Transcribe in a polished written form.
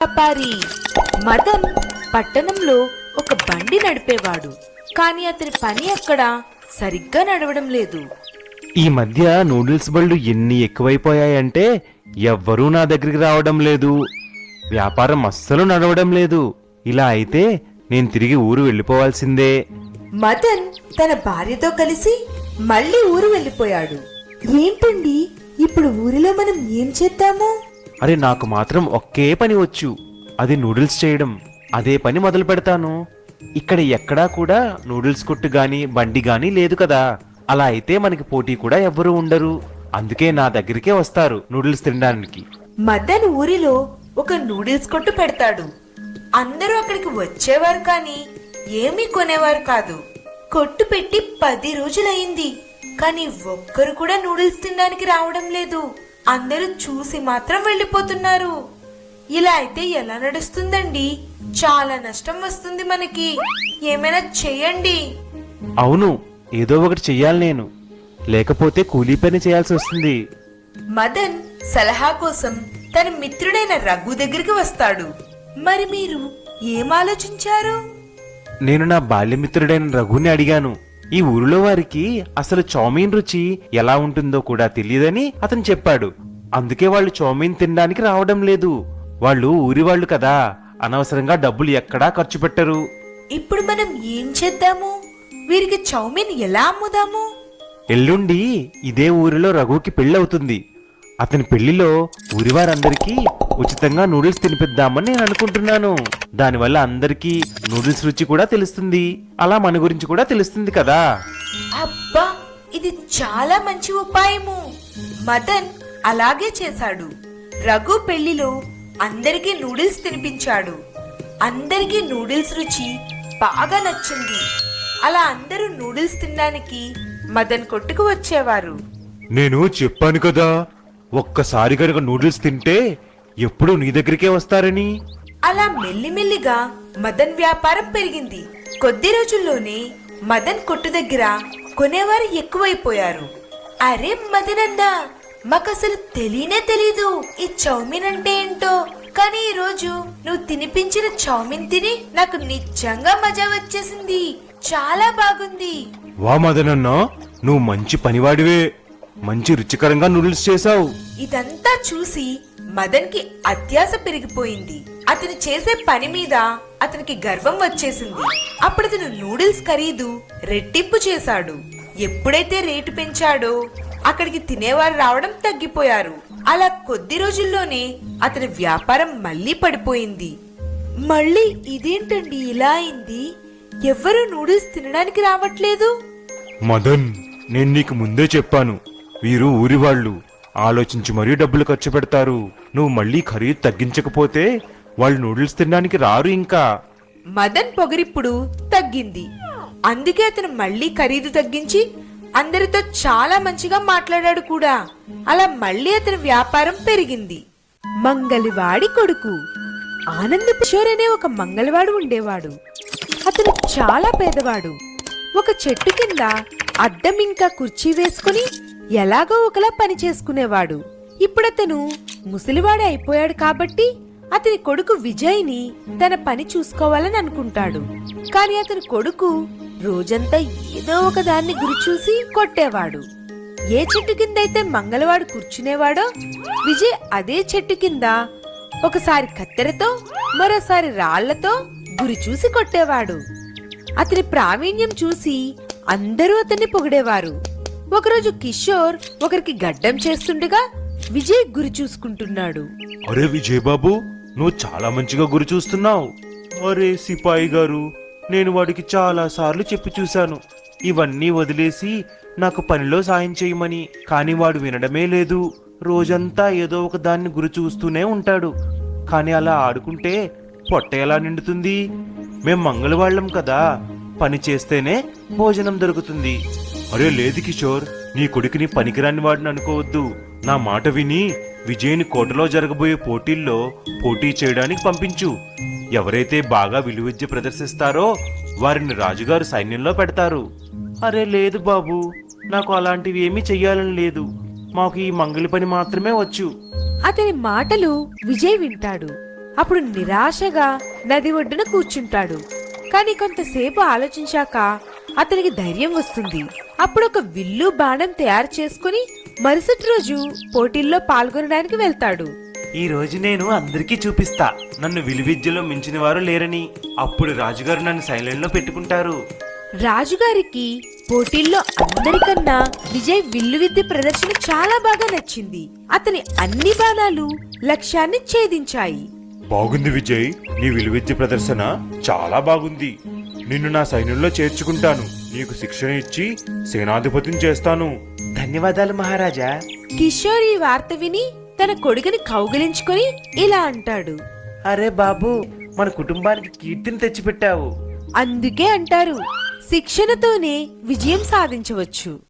వ్యాపారి మదన్ పట్టణంలో ఒక బండి నడిపేవాడు. కానీ అతని పని అక్కడ సరిగ్గా నడవడం లేదు. ఈ మధ్య నూడిల్స్ బళ్ళు ఎన్ని ఎక్కువైపోయాయంటే ఎవ్వరూ నా దగ్గరికి రావడం లేదు. వ్యాపారం అస్సలు నడవడం లేదు. ఇలా అయితే నేను తిరిగి ఊరు వెళ్ళిపోవాల్సిందే. మదన్ తన భార్యతో కలిసి మళ్ళీ ఊరు వెళ్ళిపోయాడు. ఏంటండి ఇప్పుడు ఊరిలో మనం ఏం చేద్దాము? అరే, నాకు మాత్రం ఒకే పని వచ్చు, అది నూడిల్స్ చేయడం. అదే పని మొదలు పెడతాను. ఇక్కడ ఎక్కడా కూడా నూడిల్స్ కొట్టు గాని బండి గాని లేదు కదా. అలా అయితే మనకి పోటీ కూడా ఎవ్వరూ ఉండరు. అందుకే నా దగ్గరికే వస్తారు నూడిల్స్ తినడానికి. మదన్ ఊరిలో ఒక నూడిల్స్ కొట్టు పెడతాడు. అందరూ అక్కడికి వచ్చేవారు కానీ ఏమీ కొనేవారు కాదు. కొట్టు పెట్టి 10 రోజులయ్యింది, కానీ ఒక్కరు కూడా నూడిల్స్ తినడానికి రావడం లేదు. అందరూ చూసి మాత్రం వెళ్ళిపోతున్నారు. ఇలా అయితే ఎలా నడుస్తుందండి? చాలా నష్టం వస్తుంది మనకి. ఏమైనా చెయ్యండి. అవును, ఏదో ఒకటి చెయ్యాలి నేను, లేకపోతే కూలీ పని చేయాల్సి వస్తుంది. మదన్ సలహా కోసం తన మిత్రుడైన రఘు దగ్గరికి వస్తాడు. మరి మీరు ఏం ఆలోచించారు? నేను నా బాల్యమిత్రుడైన రఘుని అడిగాను. ఈ ఊరిలో వారికి అసలు చౌమీన్ రుచి ఎలా ఉంటుందో కూడా తెలియదని అతను చెప్పాడు. అందుకే వాళ్ళు చౌమీన్ తినడానికి రావడం లేదు. వాళ్ళు ఊరి వాళ్ళు కదా, అనవసరంగా డబ్బులు ఎక్కడా ఖర్చు పెట్టరు. ఇప్పుడు మనం ఏం చేద్దాము? వీరికి చౌమీన్ ఎలా అమ్ముదాము? ఎల్లుండి ఇదే ఊరిలో రఘుకి పెళ్ళవుతుంది. అతని పెళ్లిలో ఊరివారందరికీ ఉచితంగా నూడిల్స్ తినిపిద్దామని నేను అనుకుంటున్నాను. దానివల్ల అందరికీ నూడిల్స్ రుచి కూడా తెలుస్తుంది. అలా మన గురించి కూడా తెలుస్తుంది కదా. అబ్బా, ఇది చాలా మంచి ఉపాయము. మదన్ అలాగే చేశాడు. రఘు పెళ్లిలో అందరికీ నూడిల్స్ తినిపించాడు. అందరికీ నూడిల్స్ రుచి బాగా నచ్చింది. అలా అందరూ నూడిల్స్ తినడానికి మదన్ కొట్టుకు వచ్చేవారు. నేను చెప్పాను కదా, ఒక్కసారి కనుక నూడిల్స్ తింటే ఎప్పుడు నీ దగ్గరికే వస్తారని. అలా మెల్లిమెల్లిగా మదన్ వ్యాపారం పెరిగింది. కొద్ది రోజుల్లోనే మదన్ కొట్టు దగ్గర కొనేవారు ఎక్కువైపోయారు. అరే మదన్ అన్నా, మాకసలు తెలియనే తెలీదు ఈ చౌమీన్ అంటే ఏంటో. కానీ ఈ రోజు నువ్వు తినిపించిన చౌమీన్ తిని నాకు నిజంగా మజా వచ్చేసింది. చాలా బాగుంది. వా మదనన్నా, నువ్వు మంచి పనివాడివే. మంచి రుచికరంగా నూడిల్స్ చేశావు. ఇదంతా చూసి మదన్ కి అత్యాశ పెరిగిపోయింది. అతను చేసే పని మీద అతనికి గర్వం వచ్చేసింది. అప్పుడు అతను నూడిల్స్ ఖరీదు రెట్టింపు చేశాడు. ఎప్పుడైతే రేటు పెంచాడో అక్కడికి తినేవారు రావడం తగ్గిపోయారు. అలా కొద్ది రోజుల్లోనే అతని వ్యాపారం మళ్ళీ పడిపోయింది. మళ్ళీ ఇదేంటండి ఇలా అయింది? ఎవ్వరూ నూడిల్స్ తినడానికి రావట్లేదు. మదన్, నేను నీకు ముందే చెప్పాను, వీరు ఊరివాళ్లు, ఆలోచించి మరీ డబ్బులు ఖర్చు పెడతారు. నువ్వు మళ్ళీ ఖరీదు తగ్గించకపోతే వాళ్ళు నూడిల్స్ తినడానికి రారు. ఇంకా మదన్ పొగరిప్పుడు తగ్గింది. అందుకే అతను మళ్ళీ ఖరీదు తగ్గించి అందరితో చాలా మంచిగా మాట్లాడాడు కూడా. అలా మళ్ళీ అతని వ్యాపారం పెరిగింది. మంగలివాడి కొడుకు ఆనంద్ కిషోర్ అనే ఒక మంగళవాడు ఉండేవాడు. అతను చాలా పేదవాడు. ఒక చెట్టు కింద అద్దం ఇంకా కుర్చీ వేసుకుని ఎలాగో ఒకలా పని చేసుకునేవాడు. ఇప్పుడతను ముసలివాడు అయిపోయాడు కాబట్టి అతని కొడుకు విజయ్ని తన పని చూసుకోవాలని అనుకుంటాడు. కాని అతని కొడుకు రోజంతా ఏదో ఒక దాన్ని గురి చూసి కొట్టేవాడు. ఏ చెట్టు కింద అయితే మంగళవాడు కూర్చునేవాడో విజయ్ అదే చెట్టు కింద ఒకసారి కత్తెరతో మరోసారి రాళ్లతో గురి చూసి కొట్టేవాడు. అతని ప్రావీణ్యం చూసి అందరూ అతన్ని పొగిడేవారు. ఒకరోజు కిషోర్ ఒకరికి గడ్డం చేస్తుండగా విజయ్ గురి చూసుకుంటున్నాడు. అరే విజయ్ బాబు, నువ్వు చాలా మంచిగా గురి చూస్తున్నావు. అరే సిపాయి గారు, నేను వాడికి చాలా సార్లు చెప్పి చూశాను ఇవన్నీ వదిలేసి నాకు పనిలో సాయం చేయమని. కానీ వాడు వినడమే లేదు. రోజంతా ఏదో ఒక దాన్ని గురి చూస్తూనే ఉంటాడు. కానీ అలా ఆడుకుంటే పొట్ట ఎలా నిండుతుంది? మేం మంగళవాళ్ళం కదా, పని చేస్తేనే భోజనం దొరుకుతుంది. అరే లేదు కిషోర్, నీ కొడుకుని పనికిరాని వాడిని అనుకోవద్దు. నా మాట విని విజయ్ని కోటలో జరగబోయే పోటీల్లో పోటీ చేయడానికి పంపించు. ఎవరైతే బాగా విలువిద్య ప్రదర్శిస్తారో వారిని రాజుగారు సైన్యంలో పెడతారు. అరే లేదు బాబు, నాకు అలాంటివి ఏమీ చెయ్యాలని లేదు. మాకు ఈ మంగళి పని మాత్రమే వచ్చు. అతని మాటలు విజయ్ వింటాడు. అప్పుడు నిరాశగా నది ఒడ్డున కూర్చుంటాడు. కాని కొంతసేపు ఆలోచించాక అతనికి ధైర్యం వస్తుంది. అప్పుడు ఒక విల్లు బాణం తయారు చేసుకుని మరుసటి రోజు పోటీల్లో పాల్గొనడానికి వెళ్తాడు. ఈ రోజు నేను అందరికీ చూపిస్తా నన్ను విలువిద్యలో మించిన వారు లేరని. అప్పుడు రాజుగారు నన్ను సైలెంట్ లో పెట్టుకుంటారు. రాజుగారికి పోటీల్లో అందరికన్నా విజయ్ విల్లు విద్య ప్రదర్శన చాలా బాగా నచ్చింది. అతని అన్ని బాణాలు లక్ష్యాన్ని ఛేదించాయి. బాగుంది విజయ్, నీ విలువిద్య ప్రదర్శన చాలా బాగుంది. నిన్ను నా సైన్యంలో చేర్చుకుంటాను. నీకు శిక్షణ ఇచ్చి సేనాధిపతిని చేస్తాను. ధన్యవాదాలు మహారాజా. కిషోర్ ఈ వార్త విని తన కొడుకుని కౌగిలించుకొని ఇలా అంటాడు. అరే బాబు, మన కుటుంబానికి కీర్తిని తెచ్చిపెట్టావు. అందుకే అంటారు, శిక్షణతోనే విజయం సాధించవచ్చు.